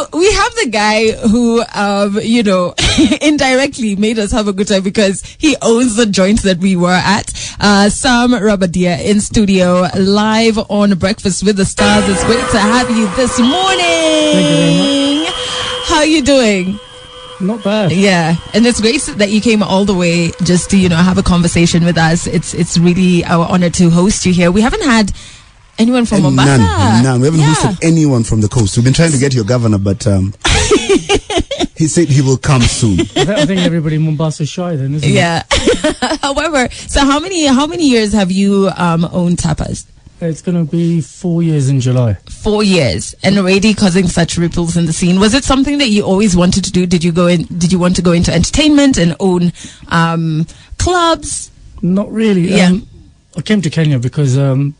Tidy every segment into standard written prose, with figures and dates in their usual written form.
So we have the guy who, indirectly made us have a good time because he owns the joint that we were at. Sam Rabadia in studio, live on Breakfast with the Stars. It's great to have you this morning. Thank you very much. How are you doing? Not bad. Yeah, and it's great that you came all the way just to, have a conversation with us. It's really our honor to host you here. We haven't had anyone from Mombasa? None. We haven't hosted anyone from the coast. We've been trying to get your governor, but he said he will come soon. I think everybody in Mombasa is shy then, isn't it? Yeah. However, so how many years have you owned Tapas? It's going to be 4 years in July. 4 years, and already causing such ripples in the scene. Was it something that you always wanted to do? Did you want to go into entertainment and own clubs? Not really. Yeah. I came to Kenya because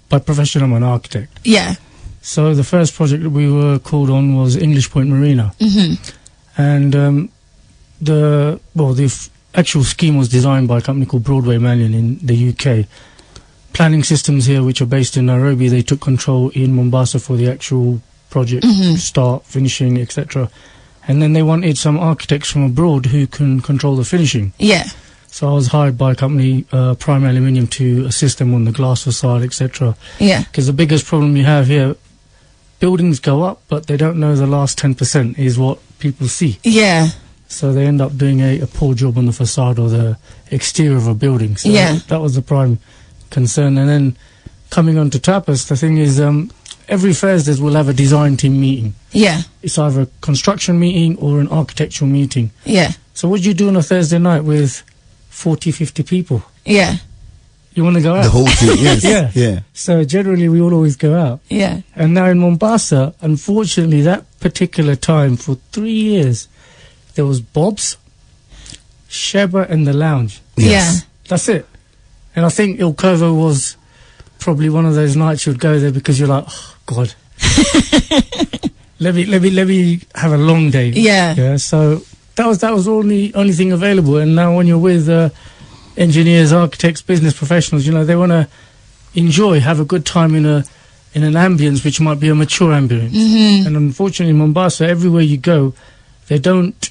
by profession I'm an architect. Yeah. So the first project that we were called on was English Point Marina. Mm-hmm. And the actual scheme was designed by a company called Broadway Malyon in the UK. Planning systems here, which are based in Nairobi, they took control in Mombasa for the actual project, start, finishing, etc. And then they wanted some architects from abroad who can control the finishing. Yeah. So I was hired by a company, Prime Aluminium, to assist them on the glass facade, etc. Yeah. Because the biggest problem you have here, buildings go up, but they don't know the last 10% is what people see. Yeah. So they end up doing a poor job on the facade or the exterior of a building. So that was the prime concern. And then coming on to Tapas, the thing is, every Thursdays we'll have a design team meeting. Yeah. It's either a construction meeting or an architectural meeting. Yeah. So what do you do on a Thursday night with 40, 50 people? Yeah. You want to go out? The whole team, yes. Yeah. So generally we all always go out. Yeah. And now in Mombasa, unfortunately, that particular time for 3 years, there was Bob's, Sheba and the Lounge. Yes. Yeah. That's it. And I think Ilkovo was probably one of those nights you'd go there because you're like, oh, God. let me have a long day. Yeah. Yeah. So that was the only thing available. And now when you're with engineers, architects, business professionals, they want to enjoy, have a good time in an ambience which might be a mature ambience. Mm-hmm. And unfortunately, in Mombasa, everywhere you go, they don't,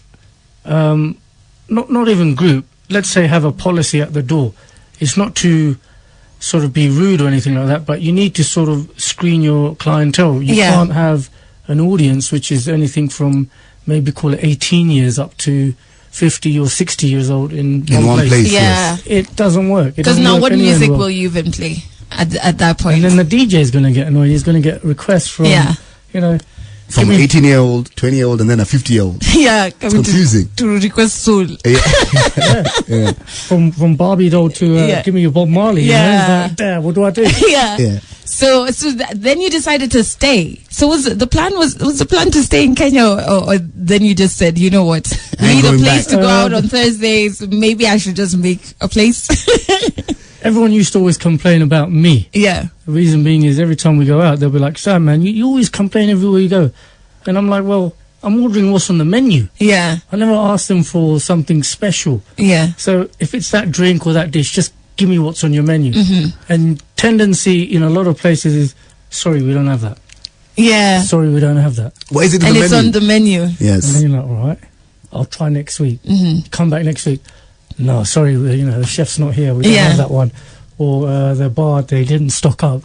not even group, let's say have a policy at the door. It's not to sort of be rude or anything like that, but you need to sort of screen your clientele. You can't have an audience which is anything from maybe call it 18 years up to 50 or 60 years old in one place. Yeah. Yes. It doesn't work. Because now what music will you even play at that point? And then the DJ is going to get annoyed. He's going to get requests from, from 18-year-old, 20-year-old, and then a 50-year-old. Yeah. It's confusing. To request soul. Yeah. From Barbie doll to give me your Bob Marley. Yeah. It's like, what do I do? Yeah. So then you decided to stay. So was the plan to stay in Kenya, or then you just said, you know what, we need a place to go out on Thursdays. Maybe I should just make a place. Everyone used to always complain about me. Yeah. The reason being is every time we go out, they'll be like, Sam, man, you always complain everywhere you go. And I'm like, well, I'm ordering what's on the menu. Yeah. I never asked them for something special. Yeah. So if it's that drink or that dish, just give me what's on your menu. Mm-hmm. And tendency in a lot of places is, sorry, we don't have that. Yeah. Sorry, we don't have that. Why is it and the it's menu? on the menu. Yes. And then you're like, all right, I'll try next week. Mm-hmm. Come back next week. No, sorry, the chef's not here. We don't have that one. Or the bar, they didn't stock up.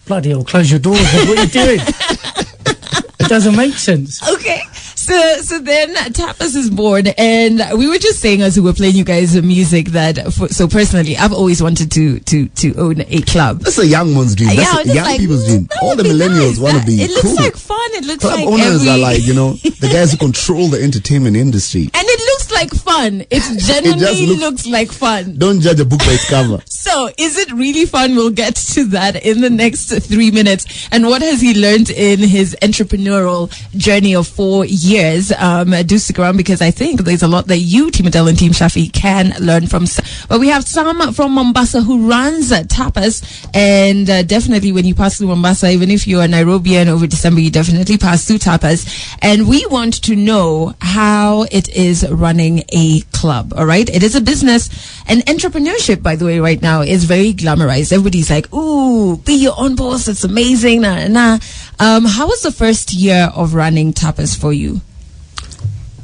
Bloody hell, close your doors. What are you doing? It doesn't make sense. Okay. So then Tapas is born, and we were just saying as we were playing you guys the music that, so personally, I've always wanted to own a club. That's a young one's dream. That's a young people's dream. All the millennials want to be cool. It looks like fun. It looks club like owners are like, the guys who control the entertainment industry. And it looks like fun. It genuinely looks like fun. Don't judge a book by its cover. So, is it really fun? We'll get to that in the next 3 minutes. And what has he learned in his entrepreneurial journey of 4 years? Do stick around because I think there's a lot that you, Team Adele and Team Shafi, can learn from. But we have Sam from Mombasa who runs Tapas, and definitely when you pass through Mombasa, even if you're a Nairobian over December, you definitely pass through Tapas. And we want to know how it is running a club. All right, it is a business, and entrepreneurship, by the way, right now is very glamorized. Everybody's like, "Ooh, be your own boss. It's amazing." How was the first year of running Tapas for you?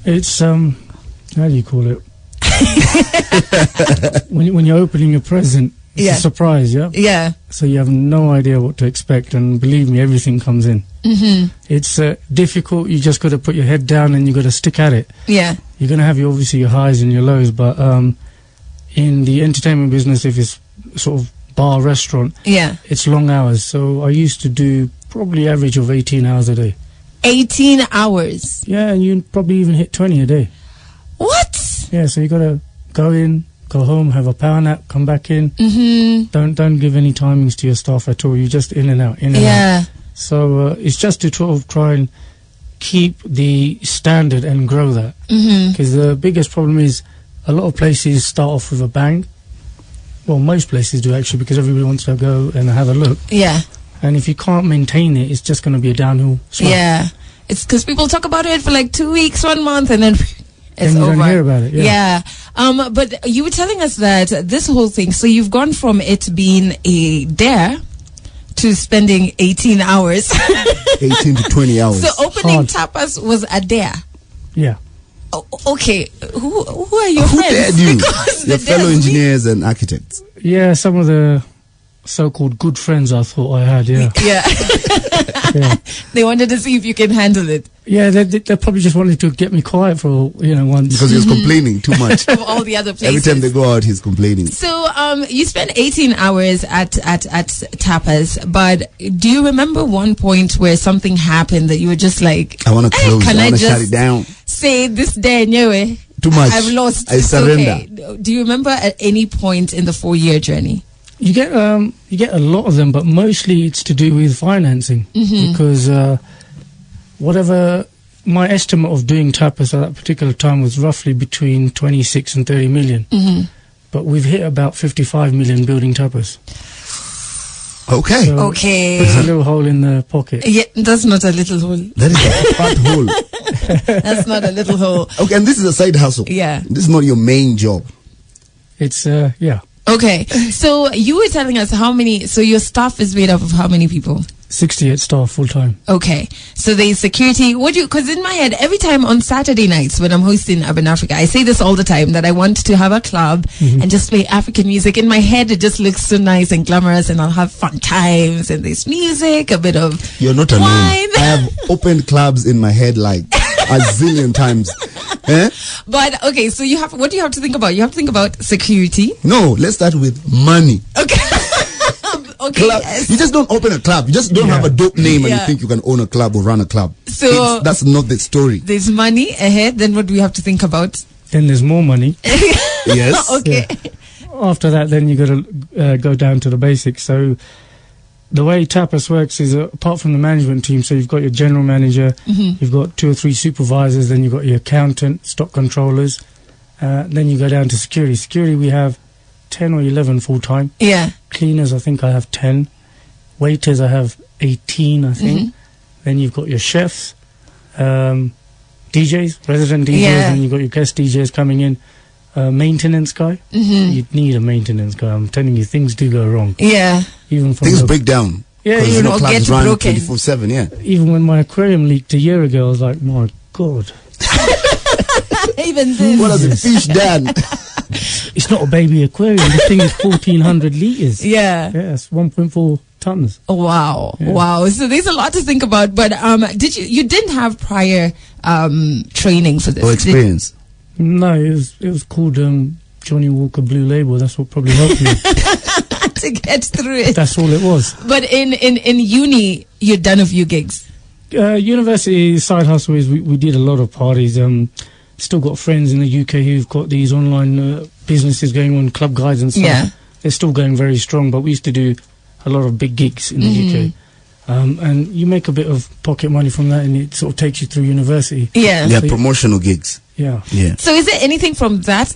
It's how do you call it? when you're opening a present, it's a surprise, yeah? Yeah. So you have no idea what to expect, and believe me, everything comes in. Mm-hmm. It's difficult. You just got to put your head down and you got to stick at it. Yeah. You're going to have obviously your highs and your lows, but in the entertainment business, if it's sort of bar, restaurant, it's long hours. So I used to do probably average of 18 hours a day. 18 hours? Yeah, and you probably even hit 20 a day. What? Yeah, so you got to go in, go home, have a power nap, come back in. Mm-hmm. Don't give any timings to your staff at all. You're just in and out, in and out. So it's just to sort of try and keep the standard and grow that. Because the biggest problem is a lot of places start off with a bang. Well, most places do actually, because everybody wants to go and have a look. Yeah. And if you can't maintain it, it's just going to be a downhill slide. Yeah. It's because people talk about it for like 2 weeks, 1 month, and then it's you over. Don't hear about it. Yeah. But you were telling us that this whole thing, so you've gone from it being a dare to spending 18 hours. 18 to 20 hours. So opening Tapas was a dare. Yeah. Oh, okay. Who are your friends? Who dared you? Your fellow engineers and architects. Yeah, some of the so-called good friends I thought I had, yeah. Yeah. They wanted to see if you can handle it. Yeah, they probably just wanted to get me quiet for, once. Because he was complaining too much. Of all the other places. Every time they go out, he's complaining. So, you spent 18 hours at Tapas, but do you remember one point where something happened that you were just like, I want to close, I want to shut it down. Say this day, anyway. Too much. I've lost. I surrender. Okay. Do you remember at any point in the 4-year journey? You get a lot of them, but mostly it's to do with financing. Because whatever my estimate of doing Tapas at that particular time was roughly between 26 and 30 million. But we've hit about 55 million building Tapas. Okay. So okay. It's a little hole in the pocket. Yeah, that's not a little hole. That is a fat hole. That's not a little hole. Okay, and this is a side hustle. Yeah. This is not your main job. It's, yeah. Okay, so you were telling us how many, so your staff is made up of how many people? 68 staff full time. Okay, so there's security. Because in my head, every time on Saturday nights when I'm hosting Urban Africa, I say this all the time, that I want to have a club and just play African music. In my head, it just looks so nice and glamorous, and I'll have fun times, and there's music, a bit of You're not wine. alone. I have opened clubs in my head like a zillion times. But okay, so what do you have to think about? You have to think about security. No, let's start with money. Okay. Okay. You just don't open a club. You just don't have a dope name and you think you can own a club or run a club. So that's not the story. There's money ahead. Then what do we have to think about? Then there's more money. Yes. Okay. Yeah. After that, then you got to go down to the basics. So the way Tapas works is apart from the management team, so you've got your general manager, you've got 2 or 3 supervisors, then you've got your accountant, stock controllers, then you go down to security. Security, we have 10 or 11 full-time. Yeah. Cleaners, I think I have 10. Waiters, I have 18, I think. Then you've got your chefs, DJs, resident DJs, and you've got your guest DJs coming in. Maintenance guy. You'd need a maintenance guy. I'm telling you, things do go wrong. Yeah. Even from things break down. Yeah, even or clubs get run broken. 24/7. Yeah. Even when my aquarium leaked a year ago, I was like, my God. Even this. What has the fish done? It's not a baby aquarium. The thing is 1,400 litres. Yeah. Yeah, it's 1.4 tons. Oh, wow. Yeah. Wow. So there's a lot to think about. But you didn't have prior training for this? Or experience? No, it was called Johnny Walker Blue Label. That's what probably helped me. To get through it. That's all it was. But in uni, you'd done a few gigs. University side hustle is we did a lot of parties. Still got friends in the UK who've got these online businesses going on, club guides and stuff. Yeah. They're still going very strong, but we used to do a lot of big gigs in the UK. And you make a bit of pocket money from that, and it sort of takes you through university. Yeah. Yeah, promotional gigs. Yeah. Yeah. So is there anything from that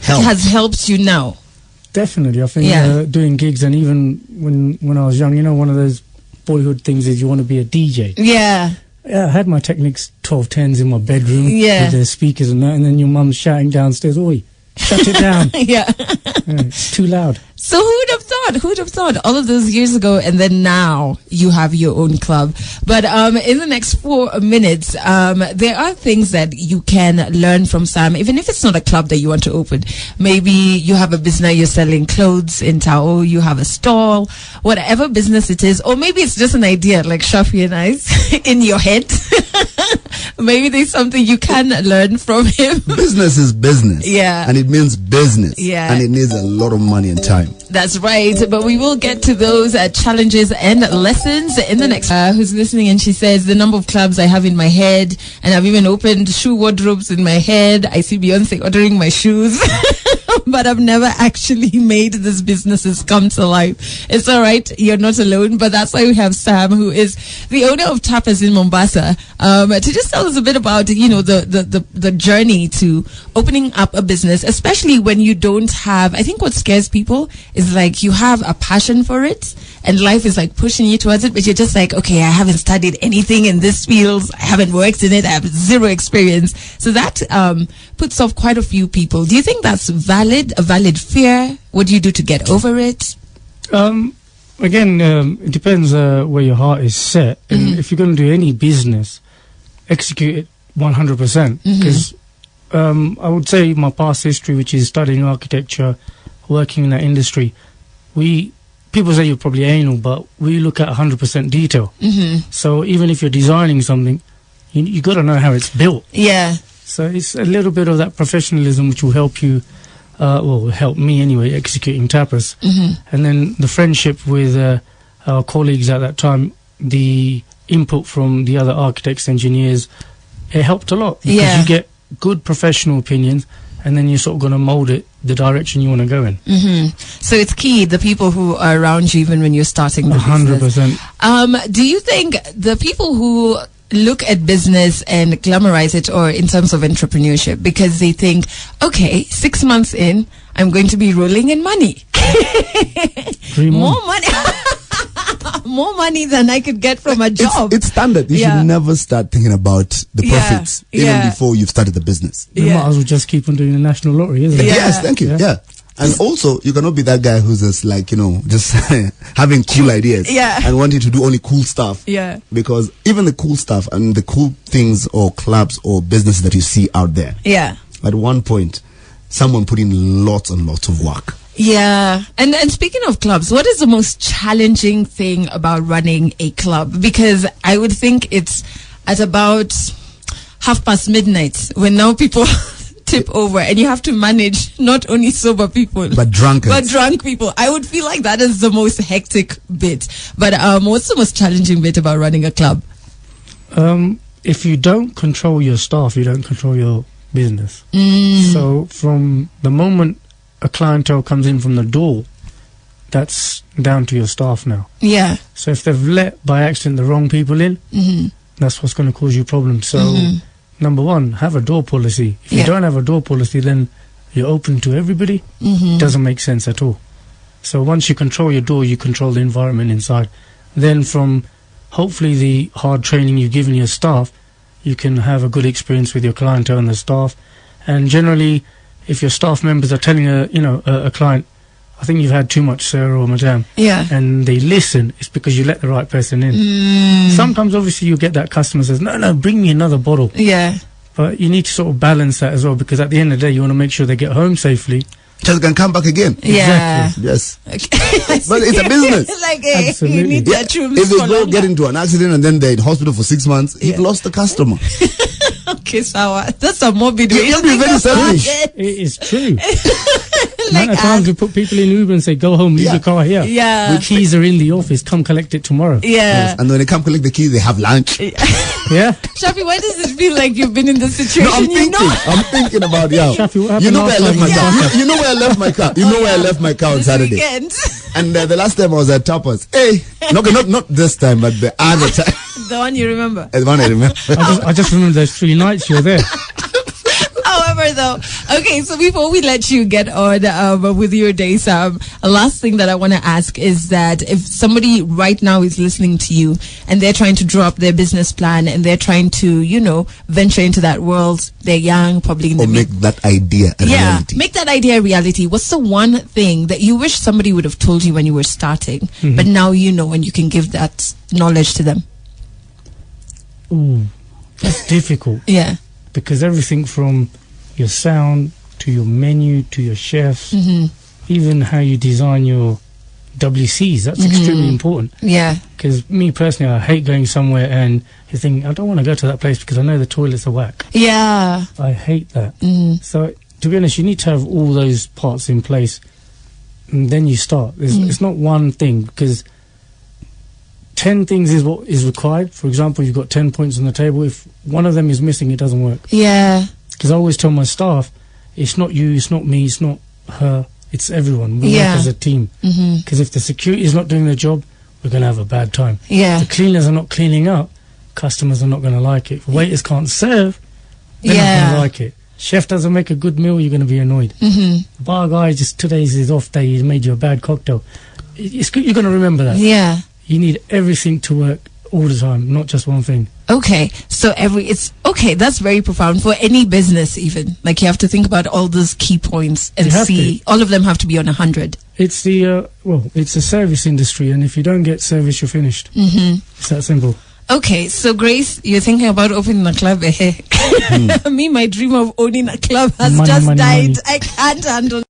has helped you now? Definitely. I think doing gigs, and even when I was young, one of those boyhood things is you want to be a DJ. Yeah. Yeah, I had my Technics 1210s in my bedroom Yeah. with the speakers and that, and then your mum's shouting downstairs, "Oi, Shut it down. Yeah. It's too loud. So who'd have thought? Who'd have thought? All of those years ago, and then now you have your own club. But in the next 4 minutes, there are things that you can learn from Sam, even if it's not a club that you want to open. Maybe you have a business, you're selling clothes in Tao, you have a stall, whatever business it is, or maybe it's just an idea like Shafi and I's in your head. Maybe there's something you can learn from him. Business is business. Yeah. And it means business. Yeah. And it needs a lot of money and time. That's right. But we will get to those challenges and lessons in the next. Who's listening? And she says, the number of clubs I have in my head, and I've even opened shoe wardrobes in my head. I see Beyonce ordering my shoes. But I've never actually made these businesses come to life. It's all right. You're not alone. But that's why we have Sam, who is the owner of Tapas in Mombasa, to just tell us a bit about, the journey to opening up a business, especially when you don't have, I think what scares people is like you have a passion for it and life is like pushing you towards it, but you're just like, okay, I haven't studied anything in this field. I haven't worked in it. I have zero experience. So that puts off quite a few people. Do you think that's valid, a valid fear? What do you do to get over it? Again, it depends where your heart is set. And if you're going to do any business, execute it 100%. Because I would say my past history, which is studying architecture, working in that industry, people say you're probably anal, but we look at 100% detail. So even if you're designing something, you got to know how it's built. Yeah. So it's a little bit of that professionalism which will help you, help me anyway, executing Tapas. And then the friendship with our colleagues at that time, the input from the other architects, engineers, it helped a lot. Because you get good professional opinions, and then you're sort of going to mold it the direction you want to go in. So it's key, the people who are around you even when you're starting the 100%. business. Do you think the people who look at business and glamorize it, or in terms of entrepreneurship, because they think, okay, 6 months in, I'm going to be rolling in money. More money. More money than I could get from a job. It's standard. You should never start thinking about the profits even before you've started the business. You might as well just keep on doing the national lottery, isn't it? Yes, thank you. Yeah. And also, you cannot be that guy who's just like, just having cool ideas and wanting to do only cool stuff. Yeah. Because even the cool stuff and the cool things or clubs or businesses that you see out there. Yeah. At one point, someone put in lots and lots of work. Yeah. And speaking of clubs, what is the most challenging thing about running a club? Because I would think it's at about midnight when now people tip over and you have to manage not only sober people but drunk people. I would feel like that is the most hectic bit. But what's the most challenging bit about running a club? If you don't control your staff, you don't control your business. So from the moment a clientele comes in from the door, that's down to your staff now. Yeah. So if they've let by accident the wrong people in, that's what's going to cause you problems. So number one, have a door policy. If you don't have a door policy, then you're open to everybody. It doesn't make sense at all. So once you control your door, you control the environment inside. Then from hopefully the hard training you've given your staff, you can have a good experience with your clientele and the staff. And generally, if your staff members are telling a client, I think you've had too much, sir or madam, and they listen, it's because you let the right person in. Sometimes, obviously, you get that customer says, no, bring me another bottle. Yeah. But you need to sort of balance that as well, because at the end of the day, you want to make sure they get home safely. Just can come back again. Yeah. Exactly. Yes. Okay. But it's a business. Like, absolutely. You need that room. If they go get into an accident and then they're in hospital for 6 months, you've lost the customer. Okay, Sawa. That's a morbid way. You'll be very selfish. It is true. Like at times we put people in Uber and say, go home, leave your car here. Yeah. The keys are in the office, come collect it tomorrow. Yeah. Yes. And when they come collect the keys, they have lunch. Yeah. Shafi, why does it feel like you've been in this situation? No, I'm thinking about Shafi, what happened you know where I left my car. You know where I left my car. You know where I left my car on Saturday. Weekend. And the last time I was at Tapas. Hey, not this time, but the other time. The one you remember. The one I remember. I just remember those 3 nights you were there. However, clever though. Okay, so before we let you get on with your day, Sam, a last thing that I want to ask is that if somebody right now is listening to you and they're trying to draw up their business plan and they're trying to, you know, venture into that world, they're young, probably in the make that idea a reality. Make that idea a reality. What's the one thing that you wish somebody would have told you when you were starting, but now you know and you can give that knowledge to them? Ooh, that's difficult. Yeah. Because everything from your sound to your menu to your chefs, even how you design your WCs, that's extremely important. Yeah. Because me personally, I hate going somewhere and you think, I don't want to go to that place because I know the toilets are whack. Yeah. I hate that. So, to be honest, you need to have all those parts in place and then you start. It's not one thing, because 10 things is what is required. For example, you've got 10 points on the table. If one of them is missing, it doesn't work. Yeah. Because I always tell my staff, it's not you, it's not me, it's not her, it's everyone. We work as a team. Because if the security is not doing their job, we're going to have a bad time. Yeah. If the cleaners are not cleaning up, customers are not going to like it. If waiters can't serve, they're not going to like it. Chef doesn't make a good meal, you're going to be annoyed. Bar guy, just today's his off day, he's made you a bad cocktail. It's good, you're going to remember that. Yeah. You need everything to work all the time, not just one thing. Okay, so that's very profound for any business. Even like you have to think about all those key points and see all of them have to be on 100. It's the it's a service industry, and if you don't get service, you're finished. It's that simple. Okay, so Grace, you're thinking about opening a club. Me, my dream of owning a club has just died. I can't handle